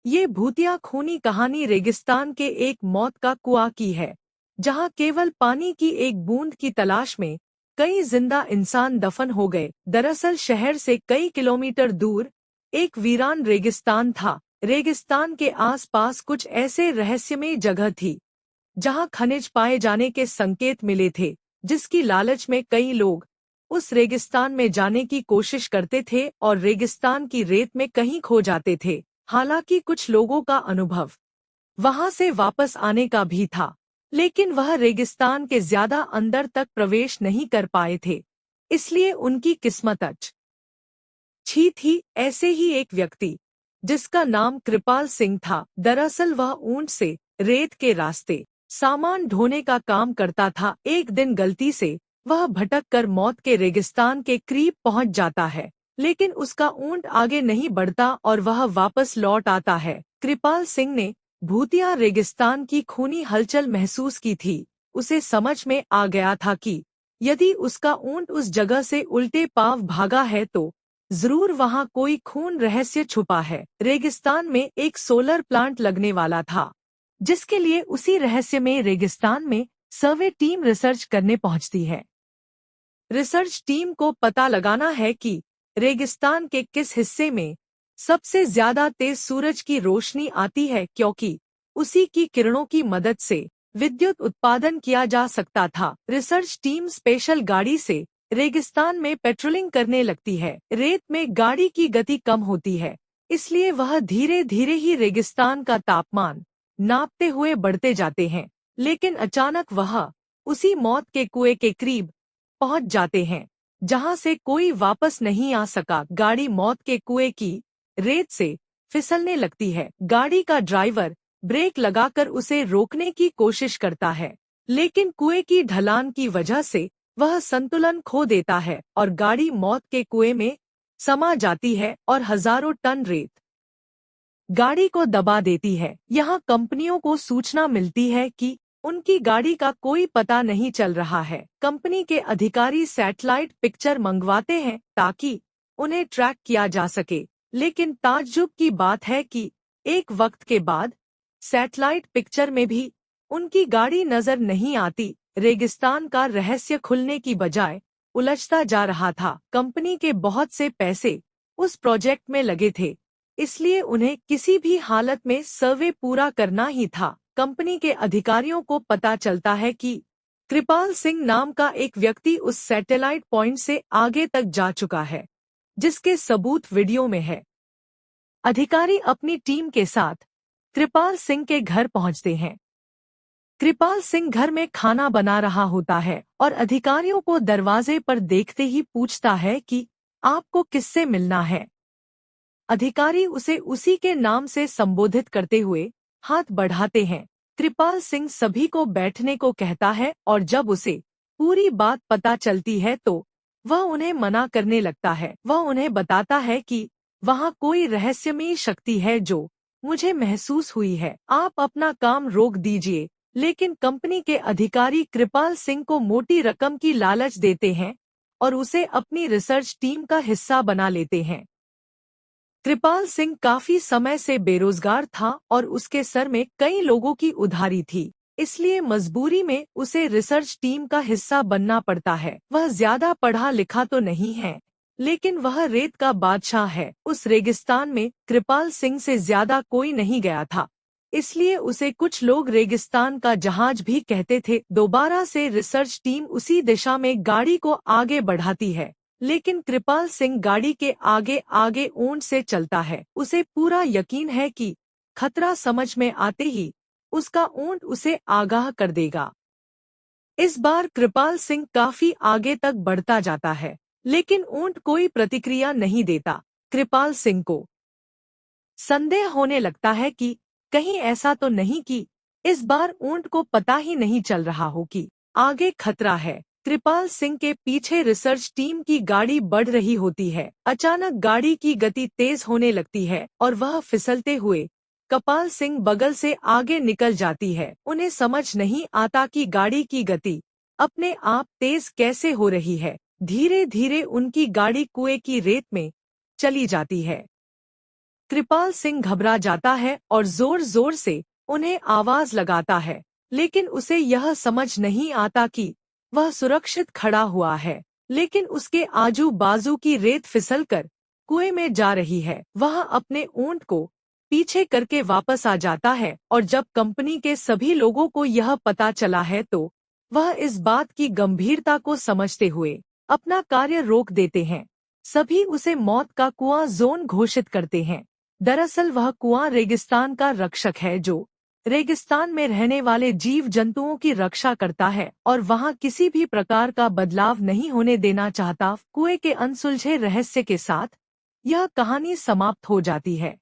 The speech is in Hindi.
ये भूतिया खूनी कहानी रेगिस्तान के एक मौत का कुआं की है, जहां केवल पानी की एक बूंद की तलाश में कई जिंदा इंसान दफन हो गए। दरअसल शहर से कई किलोमीटर दूर एक वीरान रेगिस्तान था। रेगिस्तान के आसपास कुछ ऐसे रहस्यमय जगह थी जहां खनिज पाए जाने के संकेत मिले थे, जिसकी लालच में कई लोग उस रेगिस्तान में जाने की कोशिश करते थे और रेगिस्तान की रेत में कहीं खो जाते थे। हालांकि कुछ लोगों का अनुभव वहां से वापस आने का भी था, लेकिन वह रेगिस्तान के ज्यादा अंदर तक प्रवेश नहीं कर पाए थे, इसलिए उनकी किस्मत अच्छी थी। ऐसे ही एक व्यक्ति जिसका नाम कृपाल सिंह था। दरअसल वह ऊंट से रेत के रास्ते सामान ढोने का काम करता था। एक दिन गलती से वह भटक कर मौत के रेगिस्तान के करीब पहुंच जाता है, लेकिन उसका ऊंट आगे नहीं बढ़ता और वह वापस लौट आता है। कृपाल सिंह ने भूतिया रेगिस्तान की खूनी हलचल महसूस की थी। उसे समझ में आ गया था कि यदि उसका ऊंट उस जगह से उल्टे पांव भागा है तो जरूर वहां कोई खून रहस्य छुपा है। रेगिस्तान में एक सोलर प्लांट लगने वाला था, जिसके लिए उसी रहस्य में रेगिस्तान में सर्वे टीम रिसर्च करने पहुंचती है। रिसर्च टीम को पता लगाना है कि रेगिस्तान के किस हिस्से में सबसे ज्यादा तेज सूरज की रोशनी आती है, क्योंकि उसी की किरणों की मदद से विद्युत उत्पादन किया जा सकता था। रिसर्च टीम स्पेशल गाड़ी से रेगिस्तान में पेट्रोलिंग करने लगती है। रेत में गाड़ी की गति कम होती है, इसलिए वह धीरे धीरे ही रेगिस्तान का तापमान नापते हुए बढ़ते जाते हैं। लेकिन अचानक वह उसी मौत के कुएं के करीब पहुंच जाते हैं, जहां से कोई वापस नहीं आ सका। गाड़ी मौत के कुएं की रेत से फिसलने लगती है। गाड़ी का ड्राइवर ब्रेक लगाकर उसे रोकने की कोशिश करता है, लेकिन कुएं की ढलान की वजह से वह संतुलन खो देता है और गाड़ी मौत के कुएं में समा जाती है और हजारों टन रेत गाड़ी को दबा देती है। यहाँ कंपनियों को सूचना मिलती है कि उनकी गाड़ी का कोई पता नहीं चल रहा है। कंपनी के अधिकारी सैटेलाइट पिक्चर मंगवाते हैं ताकि उन्हें ट्रैक किया जा सके, लेकिन ताज्जुब की बात है कि एक वक्त के बाद सैटेलाइट पिक्चर में भी उनकी गाड़ी नजर नहीं आती। रेगिस्तान का रहस्य खुलने की बजाय उलझता जा रहा था। कंपनी के बहुत से पैसे उस प्रोजेक्ट में लगे थे, इसलिए उन्हें किसी भी हालत में सर्वे पूरा करना ही था। कंपनी के अधिकारियों को पता चलता है कि कृपाल सिंह नाम का एक व्यक्ति उस सैटेलाइट पॉइंट से आगे तक जा चुका है, जिसके सबूत वीडियो में है। अधिकारी अपनी टीम के साथ कृपाल सिंह के घर पहुंचते हैं। कृपाल सिंह घर में खाना बना रहा होता है और अधिकारियों को दरवाजे पर देखते ही पूछता है कि आपको किससे मिलना है। अधिकारी उसे उसी के नाम से संबोधित करते हुए हाथ बढ़ाते हैं। कृपाल सिंह सभी को बैठने को कहता है और जब उसे पूरी बात पता चलती है तो वह उन्हें मना करने लगता है। वह उन्हें बताता है कि वहाँ कोई रहस्यमयी शक्ति है जो मुझे महसूस हुई है। आप अपना काम रोक दीजिए। लेकिन कंपनी के अधिकारी कृपाल सिंह को मोटी रकम की लालच देते हैं और उसे अपनी रिसर्च टीम का हिस्सा बना लेते हैं। कृपाल सिंह काफी समय से बेरोजगार था और उसके सर में कई लोगों की उधारी थी, इसलिए मजबूरी में उसे रिसर्च टीम का हिस्सा बनना पड़ता है। वह ज्यादा पढ़ा लिखा तो नहीं है, लेकिन वह रेत का बादशाह है। उस रेगिस्तान में कृपाल सिंह से ज्यादा कोई नहीं गया था, इसलिए उसे कुछ लोग रेगिस्तान का जहाज भी कहते थे। दोबारा से रिसर्च टीम उसी दिशा में गाड़ी को आगे बढ़ाती है, लेकिन कृपाल सिंह गाड़ी के आगे आगे ऊंट से चलता है। उसे पूरा यकीन है कि खतरा समझ में आते ही उसका ऊंट उसे आगाह कर देगा। इस बार कृपाल सिंह काफी आगे तक बढ़ता जाता है, लेकिन ऊंट कोई प्रतिक्रिया नहीं देता। कृपाल सिंह को संदेह होने लगता है कि कहीं ऐसा तो नहीं कि इस बार ऊंट को पता ही नहीं चल रहा हो कि आगे खतरा है। कृपाल सिंह के पीछे रिसर्च टीम की गाड़ी बढ़ रही होती है। अचानक गाड़ी की गति तेज होने लगती है और वह फिसलते हुए कृपाल सिंह बगल से आगे निकल जाती है। उन्हें समझ नहीं आता कि गाड़ी की गति अपने आप तेज कैसे हो रही है। धीरे धीरे उनकी गाड़ी कुएं की रेत में चली जाती है। कृपाल सिंह घबरा जाता है और जोर जोर से उन्हें आवाज लगाता है, लेकिन उसे यह समझ नहीं आता कि वह सुरक्षित खड़ा हुआ है, लेकिन उसके आजू बाजू की रेत फिसलकर कुएं में जा रही है। वह अपने ऊंट को पीछे करके वापस आ जाता है और जब कंपनी के सभी लोगों को यह पता चला है तो वह इस बात की गंभीरता को समझते हुए अपना कार्य रोक देते हैं। सभी उसे मौत का कुआं जोन घोषित करते हैं। दरअसल वह कुआं रेगिस्तान का रक्षक है जो रेगिस्तान में रहने वाले जीव जंतुओं की रक्षा करता है और वहां किसी भी प्रकार का बदलाव नहीं होने देना चाहता। कुएं के अनसुलझे रहस्य के साथ यह कहानी समाप्त हो जाती है।